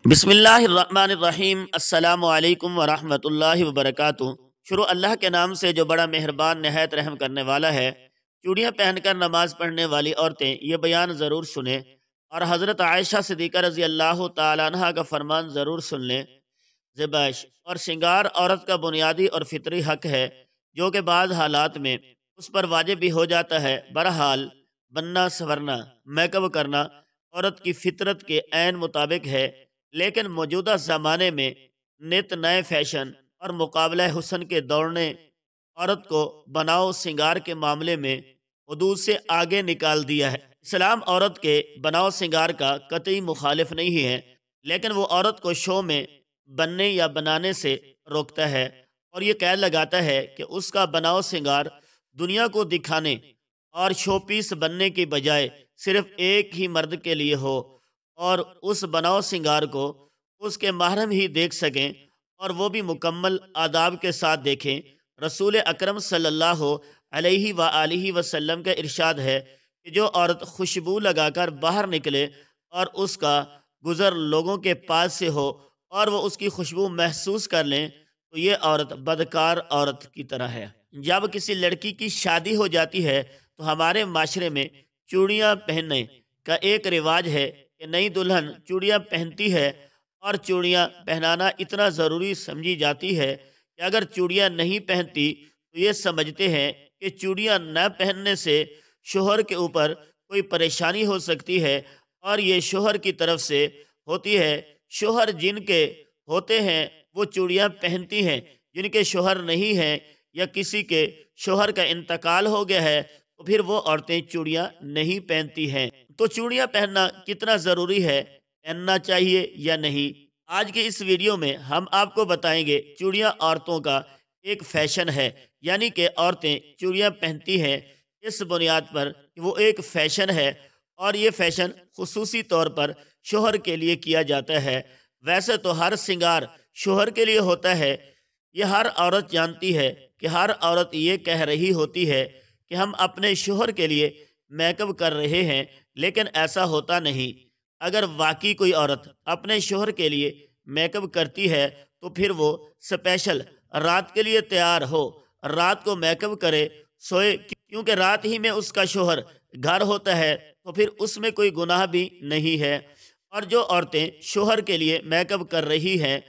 بسم اللہ الرحمن الرحیم۔ السلام علیکم ورحمۃ اللہ وبرکاتہ۔ شروع اللہ کے نام سے جو بڑا مہربان نہایت رحم کرنے والا ہے۔ چوڑیاں پہن کر نماز پڑھنے والی عورتیں یہ بیان ضرور سنیں، اور حضرت عائشہ صدیقہ رضی اللہ تعالیٰ عنہ کا فرمان ضرور سن لیں۔ زیبائش اور سنگار عورت کا بنیادی اور فطری حق ہے، جو کہ بعض حالات میں اس پر واجب بھی ہو جاتا ہے۔ بہرحال بننا سنورنا، میک اپ کرنا عورت کی فطرت کے عین مطابق ہے، لیکن موجودہ زمانے میں نت نئے فیشن اور مقابلہ حسن کے دور نے عورت کو بناؤ سنگار کے معاملے میں حدود سے آگے نکال دیا ہے۔ اسلام عورت کے بناؤ سنگار کا قطعی مخالف نہیں ہے، لیکن وہ عورت کو شو میں بننے یا بنانے سے روکتا ہے، اور یہ قید لگاتا ہے کہ اس کا بناؤ سنگار دنیا کو دکھانے اور شو پیس بننے کی بجائے صرف ایک ہی مرد کے لیے ہو، اور اس بناؤ سنگار کو اس کے محرم ہی دیکھ سکیں، اور وہ بھی مکمل آداب کے ساتھ دیکھیں۔ رسول اکرم صلی اللہ علیہ وآلہ وسلم کا ارشاد ہے کہ جو عورت خوشبو لگا کر باہر نکلے اور اس کا گزر لوگوں کے پاس سے ہو اور وہ اس کی خوشبو محسوس کر لیں، تو یہ عورت بدکار عورت کی طرح ہے۔ جب کسی لڑکی کی شادی ہو جاتی ہے تو ہمارے معاشرے میں چوڑیاں پہننے کا ایک رواج ہے کہ نئی دلہن چوڑیاں پہنتی ہے، اور چوڑیاں پہنانا اتنا ضروری سمجھی جاتی ہے کہ اگر چوڑیاں نہیں پہنتی تو یہ سمجھتے ہیں کہ چوڑیاں نہ پہننے سے شوہر کے اوپر کوئی پریشانی ہو سکتی ہے، اور یہ شوہر کی طرف سے ہوتی ہے۔ شوہر جن کے ہوتے ہیں وہ چوڑیاں پہنتی ہیں، جن کے شوہر نہیں ہیں یا کسی کے شوہر کا انتقال ہو گیا ہے تو پھر وہ عورتیں چوڑیاں نہیں پہنتی ہیں۔ تو چوڑیاں پہننا کتنا ضروری ہے، پہننا چاہیے یا نہیں؟ آج کے اس ویڈیو میں ہم آپ کو بتائیں گے چوڑیاں عورتوں کا ایک فیشن ہے، یعنی کہ عورتیں چوڑیاں پہنتی ہیں اس بنیاد پر کہ وہ ایک فیشن ہے، اور یہ فیشن خصوصی طور پر شوہر کے لیے کیا جاتا ہے۔ ویسے تو ہر سنگار شوہر کے لیے ہوتا ہے، یہ ہر عورت جانتی ہے کہ ہر عورت یہ کہہ رہی ہوتی ہے کہ ہم اپنے شوہر کے لیے میک اپ کر رہے ہیں، لیکن ایسا ہوتا نہیں۔ اگر واقعی کوئی عورت اپنے شوہر کے لیے میک اپ کرتی ہے تو پھر وہ سپیشل رات کے لیے تیار ہو، رات کو میک اپ کرے، سوئے، کیونکہ رات ہی میں اس کا شوہر گھر ہوتا ہے، تو پھر اس میں کوئی گناہ بھی نہیں ہے۔ اور جو عورتیں شوہر کے لیے میک اپ کر رہی ہیں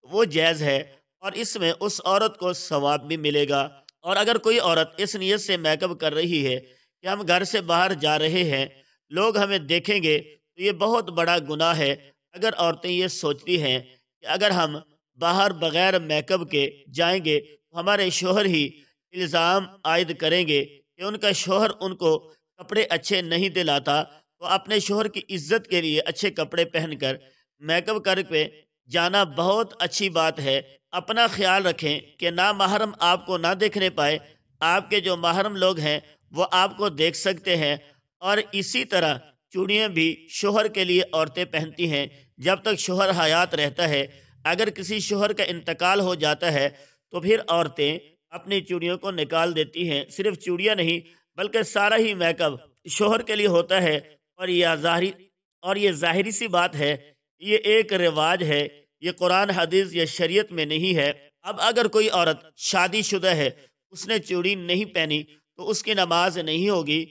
وہ جائز ہے، اور اس میں اس عورت کو ثواب بھی ملے گا۔ اور اگر کوئی عورت اس نیت سے میک اپ کر رہی ہے کہ ہم گھر سے باہر جا رہے ہیں، لوگ ہمیں دیکھیں گے، تو یہ بہت بڑا گناہ ہے۔ اگر عورتیں یہ سوچتی ہیں کہ اگر ہم باہر بغیر میک اپ کے جائیں گے تو ہمارے شوہر ہی الزام عائد کریں گے کہ ان کا شوہر ان کو کپڑے اچھے نہیں دلاتا، تو اپنے شوہر کی عزت کے لیے اچھے کپڑے پہن کر میک اپ کر کے جانا بہت اچھی بات ہے۔ اپنا خیال رکھیں کہ نامحرم آپ کو نہ دیکھنے پائے، آپ کے جو محرم لوگ ہیں وہ آپ کو دیکھ سکتے ہیں۔ اور اسی طرح چوڑیاں بھی شوہر کے لیے عورتیں پہنتی ہیں جب تک شوہر حیات رہتا ہے۔ اگر کسی شوہر کا انتقال ہو جاتا ہے تو پھر عورتیں اپنی چوڑیوں کو نکال دیتی ہیں۔ صرف چوڑیاں نہیں بلکہ سارا ہی میک اپ شوہر کے لیے ہوتا ہے، اور یہ ظاہری سی بات ہے، یہ ایک رواج ہے، یہ قرآن حدیث یا شریعت میں نہیں ہے۔ اب اگر کوئی عورت شادی شدہ ہے، اس نے چوڑی نہیں پہنی تو اس کی نماز نہیں ہوگی۔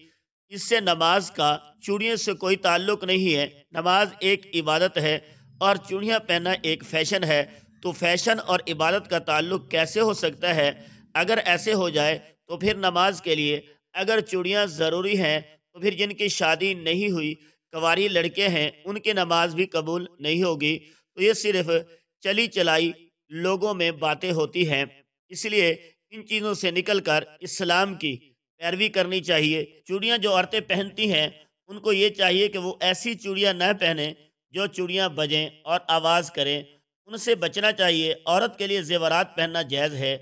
اس سے نماز کا چوڑیوں سے کوئی تعلق نہیں ہے۔ نماز ایک عبادت ہے اور چوڑیاں پہننا ایک فیشن ہے، تو فیشن اور عبادت کا تعلق کیسے ہو سکتا ہے؟ اگر ایسے ہو جائے تو پھر نماز کے لیے اگر چوڑیاں ضروری ہیں تو پھر جن کی شادی نہیں ہوئی کنواری لڑکے ہیں ان کی نماز بھی قبول نہیں ہوگی۔ تو یہ صرف چلی چلائی لوگوں میں باتیں ہوتی ہیں، اس لیے ان چیزوں سے نکل کر اسلام کی پیروی کرنی چاہیے۔ چوڑیاں جو عورتیں پہنتی ہیں ان کو یہ چاہیے کہ وہ ایسی چوڑیاں نہ پہنیں جو چوڑیاں بجیں اور آواز کریں، ان سے بچنا چاہیے۔ عورت کے لیے زیورات پہننا جائز ہے،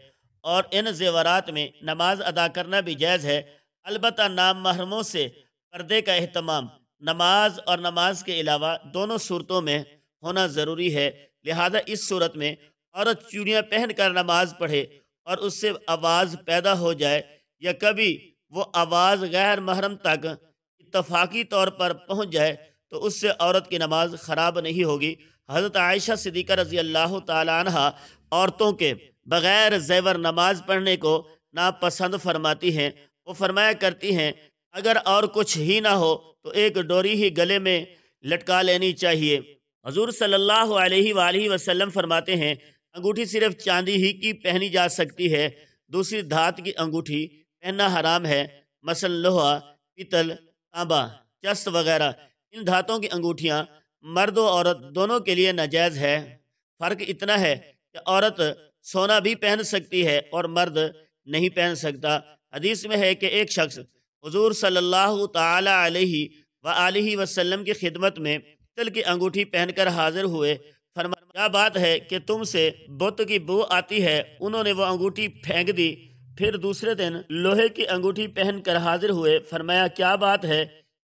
اور ان زیورات میں نماز ادا کرنا بھی جائز ہے، البتہ نام محرموں سے پردے کا اہتمام نماز اور نماز کے علاوہ دونوں صورتوں میں ہونا ضروری ہے۔ لہذا اس صورت میں عورت چوڑیاں پہن کر نماز پڑھے اور اس سے آواز پیدا ہو جائے، یا کبھی وہ آواز غیر محرم تک اتفاقی طور پر پہنچ جائے، تو اس سے عورت کی نماز خراب نہیں ہوگی۔ حضرت عائشہ صدیقہ رضی اللہ تعالیٰ عنہ عورتوں کے بغیر زیور نماز پڑھنے کو ناپسند فرماتی ہیں۔ وہ فرمایا کرتی ہیں اگر اور کچھ ہی نہ ہو تو ایک ڈوری ہی گلے میں لٹکا لینی چاہیے۔ حضور صلی اللہ علیہ وآلہ وسلم فرماتے ہیں انگوٹھی صرف چاندی ہی کی پہنی جا سکتی ہے، دوسری دھات کی انگوٹھی پہننا حرام ہے، مثلا لوہا، پیتل، تانبا، چست وغیرہ۔ ان دھاتوں کی انگوٹھیاں مرد و عورت دونوں کے لیے ناجائز ہے۔ فرق اتنا ہے کہ عورت سونا بھی پہن سکتی ہے اور مرد نہیں پہن سکتا۔ حدیث میں ہے کہ ایک شخص حضور صلی اللہ تعالی علیہ وآلہ وسلم کی خدمت میں پیتل کی انگوٹھی پہن کر حاضر ہوئے۔ فرمایا کیا بات ہے کہ تم سے بت کی بو آتی ہے؟ انہوں نے وہ انگوٹھی پھینک دی۔ پھر دوسرے دن لوہے کی انگوٹھی پہن کر حاضر ہوئے۔ فرمایا کیا بات ہے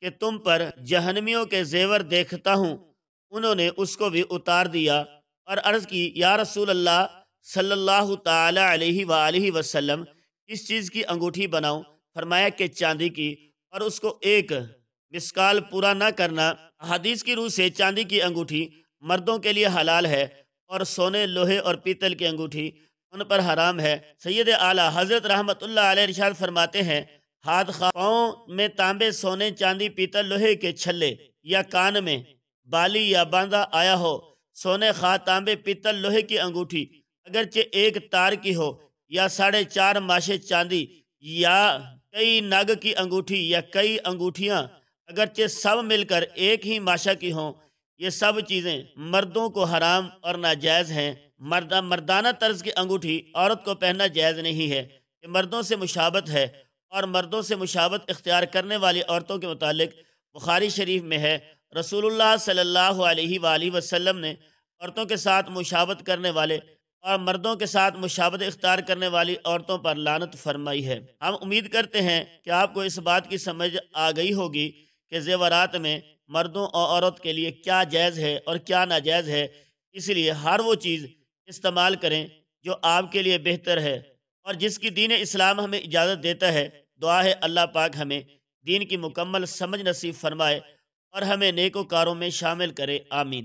کہ تم پر جہنمیوں کے زیور دیکھتا ہوں؟ انہوں نے اس کو بھی اتار دیا اور عرض کی یا رسول اللہ صلی اللہ تعالی علیہ وآلہ وسلم کس چیز کی انگوٹھی بناؤں؟ فرمایا کہ چاندی کی، اور اس کو ایک مسکال پورا نہ کرنا۔ حدیث کی روح سے چاندی کی انگوٹھی مردوں کے لیے حلال ہے اور سونے، لوہے اور پیتل کی انگوٹھی ان پر حرام ہے۔ سید اعلیٰ حضرت رحمت اللہ علیہ ارشاد فرماتے ہیں ہاتھ خواہ پاؤں میں تانبے، سونے، چاندی، پیتل، لوہے کے چھلے یا کان میں بالی یا باندھا آیا ہو، سونے، خواہ تانبے، پیتل، لوہے کی انگوٹھی اگرچہ ایک تار کی ہو یا 4.5 ماشے چاندی یا کئی نگ کی انگوٹھی یا کئی انگوٹھیاں اگرچہ سب مل کر ایک ہی ماشا کی ہوں، یہ سب چیزیں مردوں کو حرام اور ناجائز ہیں۔ مردانہ طرز کی انگوٹھی عورت کو پہننا جائز نہیں ہے، یہ مردوں سے مشابہت ہے، اور مردوں سے مشابہت اختیار کرنے والی عورتوں کے متعلق بخاری شریف میں ہے رسول اللہ صلی اللہ علیہ وآلہ وسلم نے عورتوں کے ساتھ مشابہت کرنے والے اور مردوں کے ساتھ مشابہت اختیار کرنے والی عورتوں پر لعنت فرمائی ہے۔ ہم امید کرتے ہیں کہ آپ کو اس بات کی سمجھ آ گئی ہوگی کہ زیورات میں مردوں اور عورت کے لیے کیا جائز ہے اور کیا ناجائز ہے، اس لیے ہر وہ چیز استعمال کریں جو آپ کے لیے بہتر ہے اور جس کی دین اسلام ہمیں اجازت دیتا ہے۔ دعا ہے اللہ پاک ہمیں دین کی مکمل سمجھ نصیب فرمائے اور ہمیں نیک وکاروں میں شامل کرے، آمین۔